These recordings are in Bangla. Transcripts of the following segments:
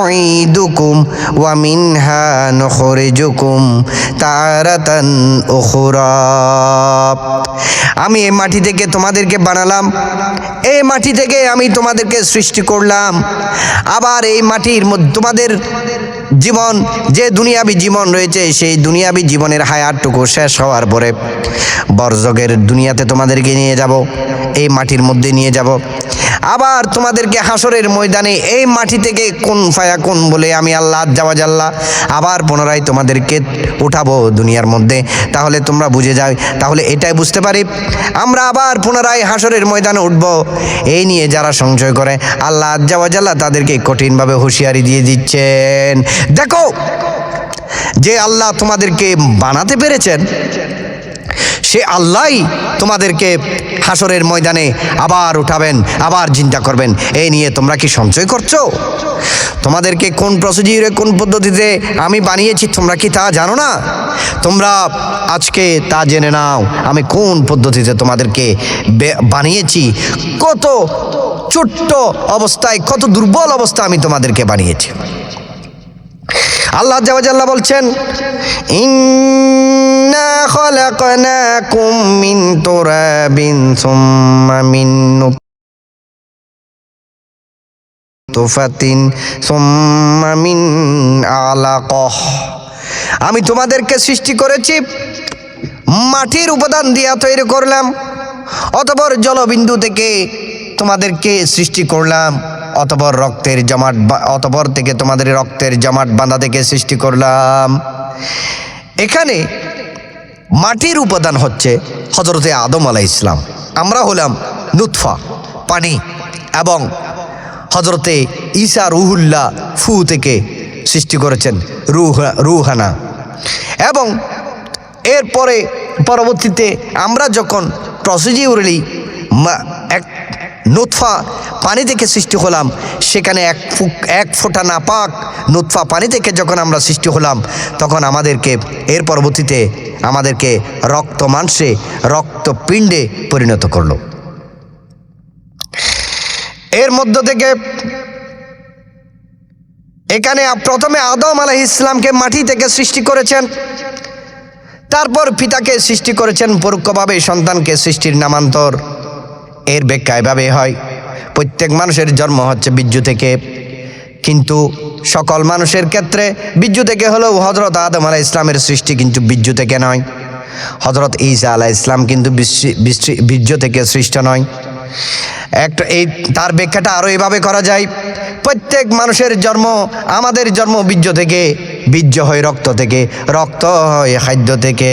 নুঈদুকুম ওয়া মিনহা নুখরিজুকুম তারাতান উখরা। আমি এই মাটি থেকে তোমাদেরকে বানালাম, এই মাটি থেকে আমি তোমাদেরকে সৃষ্টি করলাম। আবার এই মাটির মধ্যে তোমাদের জীবন, যে দুনিয়াবি জীবন রয়েছে, সেই দুনিয়াবি জীবনের হায়াতটুকু শেষ হওয়ার পরে বরজগের দুনিয়াতে তোমাদেরকে নিয়ে যাব, এই মাটির মধ্যে নিয়ে যাব। আবার তোমাদেরকে হাসরের ময়দানে এই মাটি থেকে কুন ফায়াকুন বলে আমি আল্লাহ আজ্জা ওয়া জাল্লা আবার পুনরায় তোমাদেরকে উঠাবো দুনিয়ার মধ্যে। তাহলে তোমরা বুঝে যাও, তাহলে এটাই বুঝতে পারি আমরা আবার পুনরায় হাসরের ময়দানে উঠব। এই নিয়ে যারা সংশয় করে, আল্লাহ আজ্জা ওয়া জাল্লা তাদেরকে কঠিনভাবে হুঁশিয়ারি দিয়ে দিচ্ছেন, দেখো যে আল্লাহ তোমাদেরকে বানাতে পেরেছেন, সে আল্লাহই তোমাদেরকে হাসরের ময়দানে আবার উঠাবেন, আবার চিন্তা করবেন। এই নিয়ে তোমরা কি সঞ্চয় করছো? তোমাদেরকে কোন প্রসিডিউরে, কোন পদ্ধতিতে আমি বানিয়েছি তোমরা কি তা জানো না? তোমরা আজকে তা জেনে নাও, আমি কোন পদ্ধতিতে তোমাদেরকে বানিয়েছি, কত ছোট্ট অবস্থায়, কত দুর্বল অবস্থা আমি তোমাদেরকে বানিয়েছি। আল্লাহ আজ্জা ওয়া জাল্লা বলছেন, ইন্না খালাকনাকুম মিন তুরাবিন সুম্মা মিন নুতফাতিন সুম্মা মিন আলাকাহ। আমি তোমাদেরকে সৃষ্টি করেছি, মাটির উপাদান দিয়া তৈরি করলাম, অতঃপর জলবিন্দু থেকে তোমাদেরকে সৃষ্টি করলাম, অতঃপর রক্তের জমাট, অতঃপর থেকে তোমাদের রক্তের জমাট বাঁধা থেকে সৃষ্টি করলাম। এখানে মাটির উপাদান হচ্ছে হযরতে আদম আলাইহিস সালাম, আমরা হলাম নুতফা পানি, এবং হযরতে ঈসা রুহুল্লাহ ফু থেকে সৃষ্টি করেছেন রুহানা। এবং এরপরে পরবর্তীতে আমরা যখন প্রসিডিউরালি এক নুতফা পানি থেকে সৃষ্টি হলাম, সেখানে এক ফোঁটা নাপাক নুতফা পানি থেকে যখন আমরা সৃষ্টি হলাম, তখন আমাদেরকে এর পরবর্তীতে আমাদেরকে রক্ত মাংসে, রক্তপিণ্ডে পরিণত করলো। এর মধ্য থেকে এখানে প্রথমে আদম আলাইহিস সালামকে মাটি থেকে সৃষ্টি করেছেন, তারপর পিতাকে সৃষ্টি করেছেন পরোক্ষভাবে, সন্তানকে সৃষ্টির নামান্তর। এর ব্যাখ্যা এভাবে হয়, প্রত্যেক মানুষের জন্ম হচ্ছে বীর্য থেকে, কিন্তু সকল মানুষের ক্ষেত্রে বীর্য থেকে হলেও হযরত আদম আলাইহিস সালামের সৃষ্টি কিন্তু বীর্য থেকে নয়। হযরত ঈসা আলাইহিস সালাম কিন্তু বীর্য থেকে সৃষ্ট নয়। এই তার ব্যাখ্যাটা আরও এভাবে করা যায়, প্রত্যেক মানুষের জন্ম, আমাদের জন্ম বীর্য থেকে, বীর্য হয় রক্ত থেকে, রক্ত হয় খাদ্য থেকে।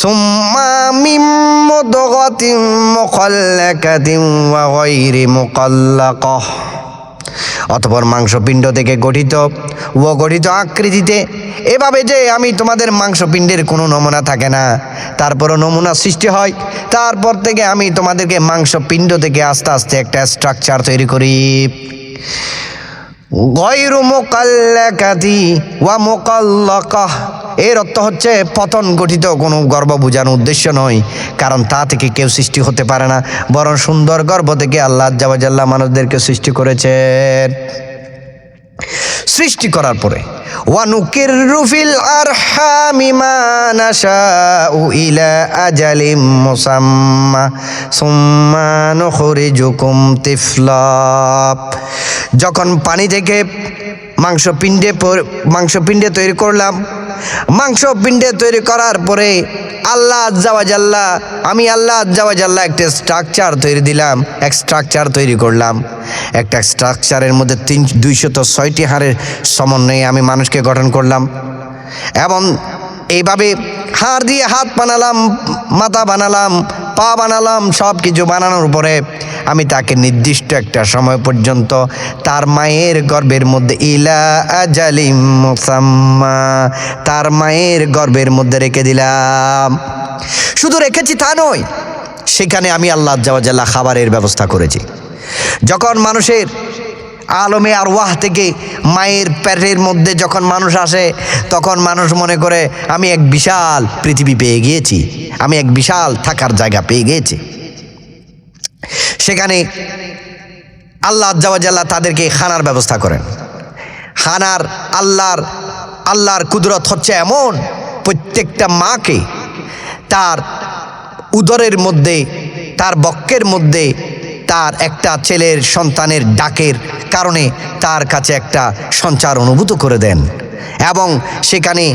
সুম্মা মিন মুদগাতিন মুখাল্লাকাতিন ওয়া গায়রি মুখাল্লাকাহ। অতঃপর মাংসপিণ্ড থেকে গঠিত ও গঠিত আকৃতিতে, এভাবে যে আমি তোমাদের মাংসপিণ্ডের কোনো নমুনা থাকে না, তারপরও নমুনা সৃষ্টি হয়, তারপর থেকে আমি তোমাদেরকে মাংসপিণ্ড থেকে আস্তে আস্তে একটা স্ট্রাকচার তৈরি করি। গায়রু মুকাল্লাকাতি ওয়া মুকাল্লাকাহ, এর অর্থ হচ্ছে পতন গঠিত কোনো গর্ভ বোঝানো উদ্দেশ্য নয়, কারণ তা থেকে কেউ সৃষ্টি হতে পারে না, বরং সুন্দর গর্ভ থেকে আল্লাহ আজ্জা ওয়া জাল্লা মানুষদেরকে সৃষ্টি করেছেন। সৃষ্টি করার পরে ওয়া নুকিররু ফিল আরহামি মা নাশাউ ইলা আজালিম মুসাম্মা সুম্মা নুখরিজুকুম তিফলা। যখন পানি থেকে মাংসপিণ্ডে তৈরি করলাম, মাংসপিণ্ডে তৈরি করার পরে আল্লাহ আজ্জা ওয়া জাল্লা, আমি আল্লাহ আজ্জা ওয়া জাল্লা একটা স্ট্রাকচার তৈরি দিলাম, এক স্ট্রাকচার তৈরি করলাম। একটা স্ট্রাকচারের মধ্যে 206টি হাড়ের সমন্বয়ে আমি মানুষকে গঠন করলাম, এবং এইভাবে হাড় দিয়ে হাত বানালাম, মাথা বানালাম, পা বানালাম। সব কিছু বানানোর পরে আমি তাকে নির্দিষ্ট একটা সময় পর্যন্ত তার মায়ের গর্ভের মধ্যে ইলা আজালিম মুসাম্মা, তার মায়ের গর্ভের মধ্যে রেখে দিলাম। শুধু রেখেছি তা নয়, সেখানে আমি আল্লাহ আজ্জা ওয়া জাল্লা খাবারের ব্যবস্থা করেছি। যখন মানুষের আলমে আরওয়াহ থেকে মায়ের পেটের মধ্যে যখন মানুষ আসে, তখন মানুষ মনে করে আমি এক বিশাল পৃথিবী পেয়ে গিয়েছি, আমি এক বিশাল থাকার জায়গা পেয়ে গিয়েছি। সেখানে আল্লাহ আজ্জা ওয়া জাল্লা তাদেরকে খানার ব্যবস্থা করেন। খানার আল্লাহর কুদরত হচ্ছে এমন, প্রত্যেকটা মাকে তার উদরের মধ্যে, তার বক্ষের মধ্যে তার একটা ছেলের সন্তানের ডাকের কারণে তার কাছে একটা সঞ্চার অনুভূত করে দেন, এবং সেখানে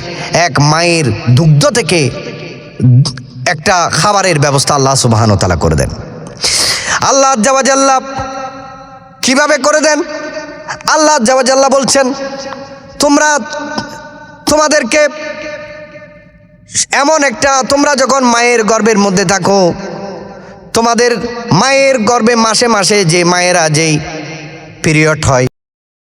এক মায়ের দুগ্ধ থেকে একটা খাবারের ব্যবস্থা আল্লাহ সুবহানাহু ওয়া তাআলা করে দেন। আল্লাহ আজ্জা ওয়া জাল্লা কিভাবে করে দেন? আল্লাহ আজ্জা ওয়া জাল্লা বলছেন, তোমাদেরকে এমন একটা, তোমরা যখন মায়ের গর্ভের মধ্যে থাকো, তোমাদের মায়ের গর্ভে মাসে মাসে যে মায়েরা যেই পিরিয়ড হয়,